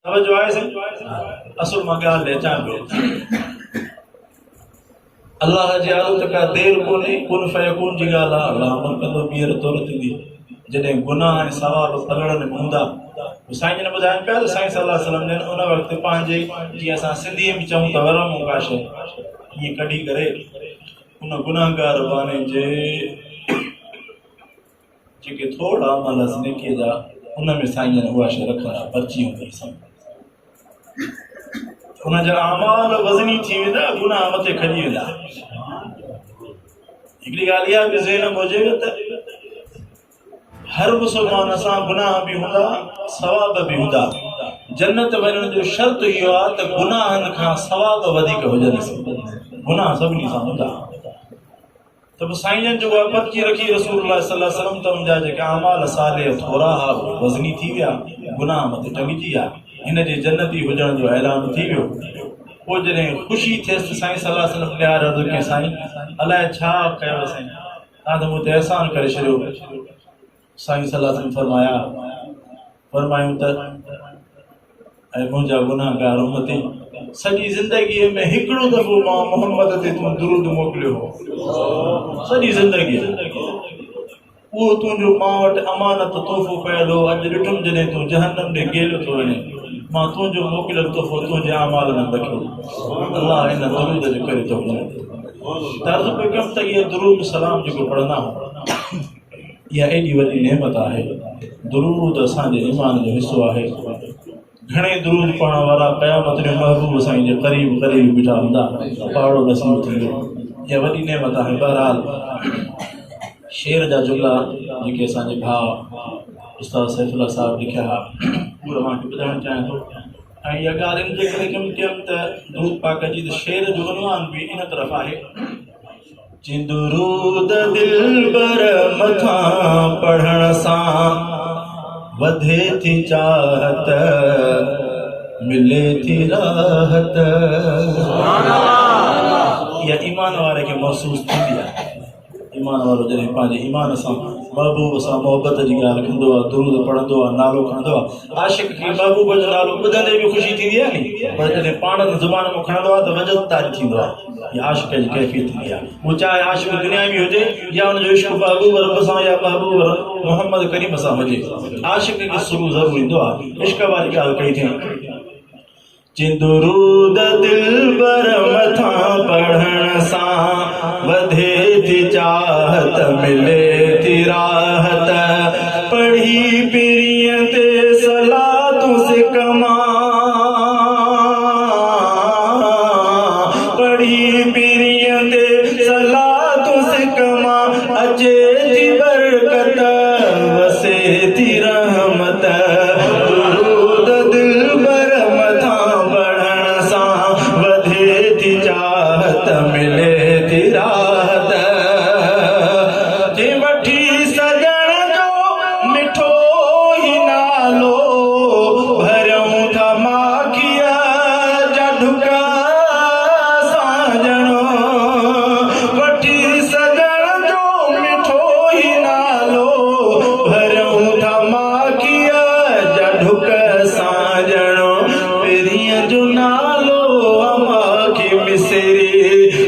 तवज्जो आहे साईं असुल मां ॻाल्हि ॾे अचां पियो अल्लाह जी आदत का देर कोन्हे कुन फयकून जी ॻाल्हि आहे अल्लाह अमल कंदो ॿीहर तौर थींदी जॾहिं गुनाह ऐं सवाब पलड़नि में हूंदा साईं जन ॿुधाइनि पिया त साईं सल्लल्लाहु अलैहि वसल्लम जन उन वक़्तु पंहिंजे जीअं असां सिंधीअ में चऊं त वरम का शइ ईअं कढी करे उन गुनाहगार बाने जे जेके थोड़ा अमल नेकीअ जा उन में साईं जन उहा शइ रखंदा पर्ची हूंदी उन जा अमाल वज़नी थी वेंदा गुनाह मथे खॼी वेंदा हिकिड़ी ॻाल्हि इहा बि ज़हन में हुजे त हर मुसलमान सां गुनाह बि हूंदा सवाब बि हूंदा जन्नत वञण जो शर्त इहो आहे त गुनाहनि खां सवाब वधीक हुजनि गुनाह सभिनी सां हूंदा त पोइ साईं जन जो उहा पर्ची रखी रसूलुल्लाह सल्लल्लाहु अलैहि वसल्लम त उनजा जेका अमाल साले थोरा हा वज़नी थी विया गुनाह मथे टंगिजी विया हिन जे जन्नती हुजण जो ऐलान थी वियो पोइ जॾहिं ख़ुशी थियसि साईं सल्लल्लाहु अलैहि वसल्लम ॾियार अर्ज़ु कयईं साईं अलाए छा कयो साईं तव्हां त मूं ते अहसान करे छॾियो साईं सल्लल्लाहु अलैहि वसल्लम फरमायूं त ऐं मुंहिंजा गुनाहगार उम्मती सॼी ज़िंदगीअ में हिकिड़ो दफ़ो मां मोहम्मद ते तूं दुरूद मोकिलियो सॼी ज़िंदगी उहो तुंहिंजो मां वटि अमानत तोहफ़ो कयल हो अॼु ॾिठुमि जॾहिं तूं जहन्नम ॾे गेलो थो वञे मां तुंहिंजो मोकिलियल तोहफ़ो तुंहिंजे अमाल में रखियो अलाह हिन दुरूद जे करे थो वञे तर्ज़ु पे कयमि त इहे दुरूद सलाम जेको पढ़ंदा इहा एॾी वॾी नेमत आहे दुरूद असांजे ईमान जो हिसो आहे घणे दुरूद पढ़ण वारा क़यामत जो महबूब साईं जे क़रीब क़रीब बीठा हूंदा पाड़ो नसीब थींदो इहा वॾी नेमत आहे बहरहाल शेर जा जुमला जेके असांजे भाउ उस्ताद सैफुल्लाह साहिब लिखिया हुआ उहे मां ॿुधाइणु चाहियां थो ऐं इहा ॻाल्हि इन जे करे कयमि त दुरूद पाक जी त शेर जो उनवान बि इन तरफ़ आहे दुरूद दिलबर मथां पढ़ण सां वधे थी चाहत मिले थी राहत इहा ईमान वारे खे महसूस थींदी आहे ईमान वारो जॾहिं पंहिंजे ईमान सां महबूब सां मोहबत जी ॻाल्हि कंदो आहे दुरूद पढ़ंदो आहे नालो खणंदो आहे आशिक़ खे महबूब जो नालो ॿुधंदे बि ख़ुशी थींदी आहे नी पर जॾहिं पाण ज़ुबान में खणंदो आहे त वजद तारी थींदो आहे इहा आशिक़ जी कैफ़ियत थींदी आहे उहो चाहे आशिक़ दुनिया में हुजे या हुनजो इश्क महबूब रब सां या महबूब मोहम्मद करीम सां हुजे आशिक़ खे सुरू ज़रूरु ईंदो आहे इश्क वारी ॻाल्हि कई थिए दुरूद दिलबर मथां पढ़ण सां वधे थी चाहत मिले थी राहत पढ़ी पीरीअ ते सलातूं सिकमा पढ़ी पीरीअ ते सलातूं सिकमा अचे थी बरकत वसे थी रहमत दुरूद दिलबर चाहत मिले थी राहत जे वठी सजण जो मिठो ही नालो भरियूं था माखीअ जा ढुका साजणो वठी सजण जो मिठो ही नालो भरियूं था माखीअ जा ढुक साजणो पेरीअ जो नालो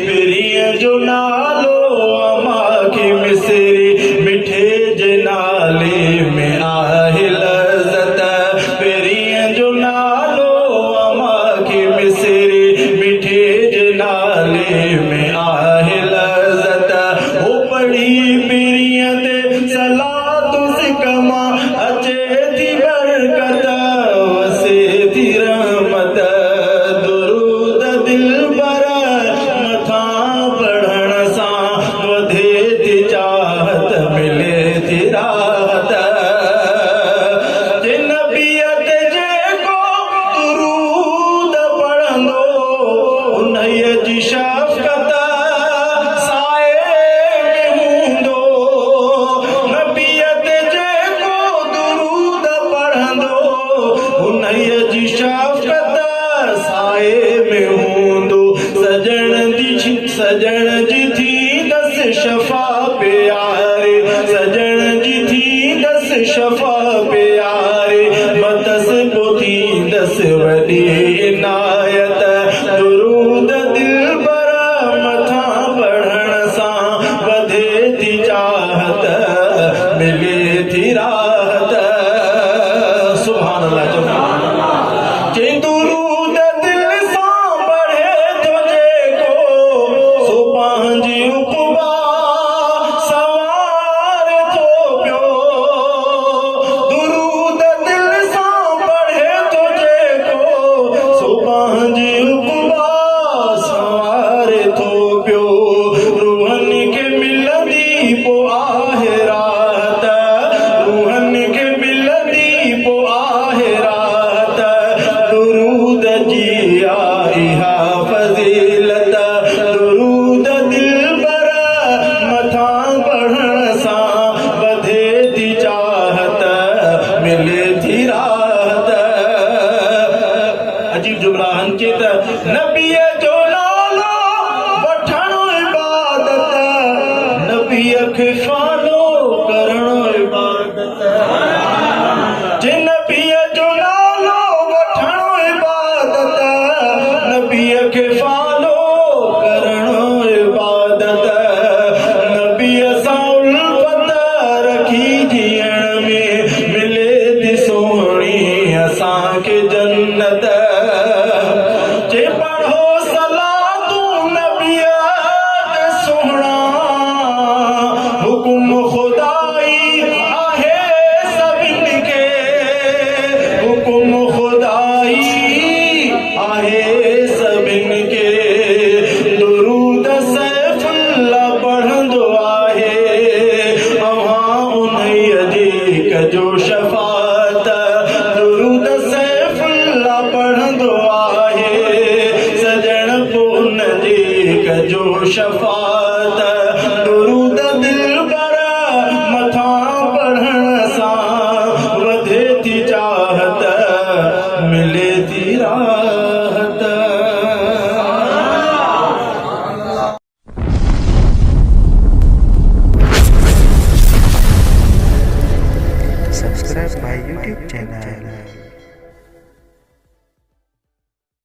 पेरीअ जो नालो अमाखे मिसरी मिठे जे नाले में आहे लज़त पेरीअ जो नालो अमाखे मिसरी मिठे जे नाले में आहे लज़त हो पढ़ी पेरीअ ते सलातूं सिकमा अचे थी बरकत वसे थी रहमत दुरूद दिलबर चाहत मिले थी राहत जिन नबीअत जेको दुरूद पढ़ंदो उन्हीअ जी शफ़क़त साए में हूंदो नबीअत जेको दुरूद पढ़ंदो उन्हीअ जी शफ़क़त साए में हूंदो सजण जी थी शफ़ा प्यारे सजण जी थी दस शफ़ा प्यारे बदस पोथी दस वॾी इनायत दुरूद दिलबर मथां पढ़ण सां वधे थी चाहत मिले थी राहत सुभान अल्लाह जे दुरूद दिल सां पढ़े थो जेको सो पंहिंजी उपवा सवारे थो पियो दुरूद दिल सां पढ़े थो जेको सो पंहिंजी उपवा सवारे थो पियो रूहनि खे मिलंदी पोइ आहे राहत रूहनि खे मिलंदी पोइ आहे राहत दुरूद जी इहा फज़ीलत दुरूद दिलबर मथां पढ़ण सां वधे थी चाहत मिले थी राहत अजीब जुमलाहन के त नबीअ जो नालो वठणो इबादत नबीअ खे फॉलो करणो इबादत जे नबीअ जो नालो वठणो इबादत नबीअ खे फॉलो करणो इबादत नबीअ सां उल्फत रखी जीअण में मिले थी सोहणी असांखे जन्नत जे पढ़ो सलातूं नबीअ ते सोहणा हुकुम खुदाई आहे सभिनी खे हुकुम खुदाई आहे सभिनी खे दुरूद सैफुल्लाह पढ़ंदो आहे अव्हां उन्हीअ जी कजो शफ़ाअत दुरूद सैफुल्लाह पढ़ंदो आहे सजण पोइ उन जी कजो शफ़ाअत दुरूद दिलबर मथां पढ़ण सां वधे थी चाहत मिले थी राहत Subscribe my YouTube channel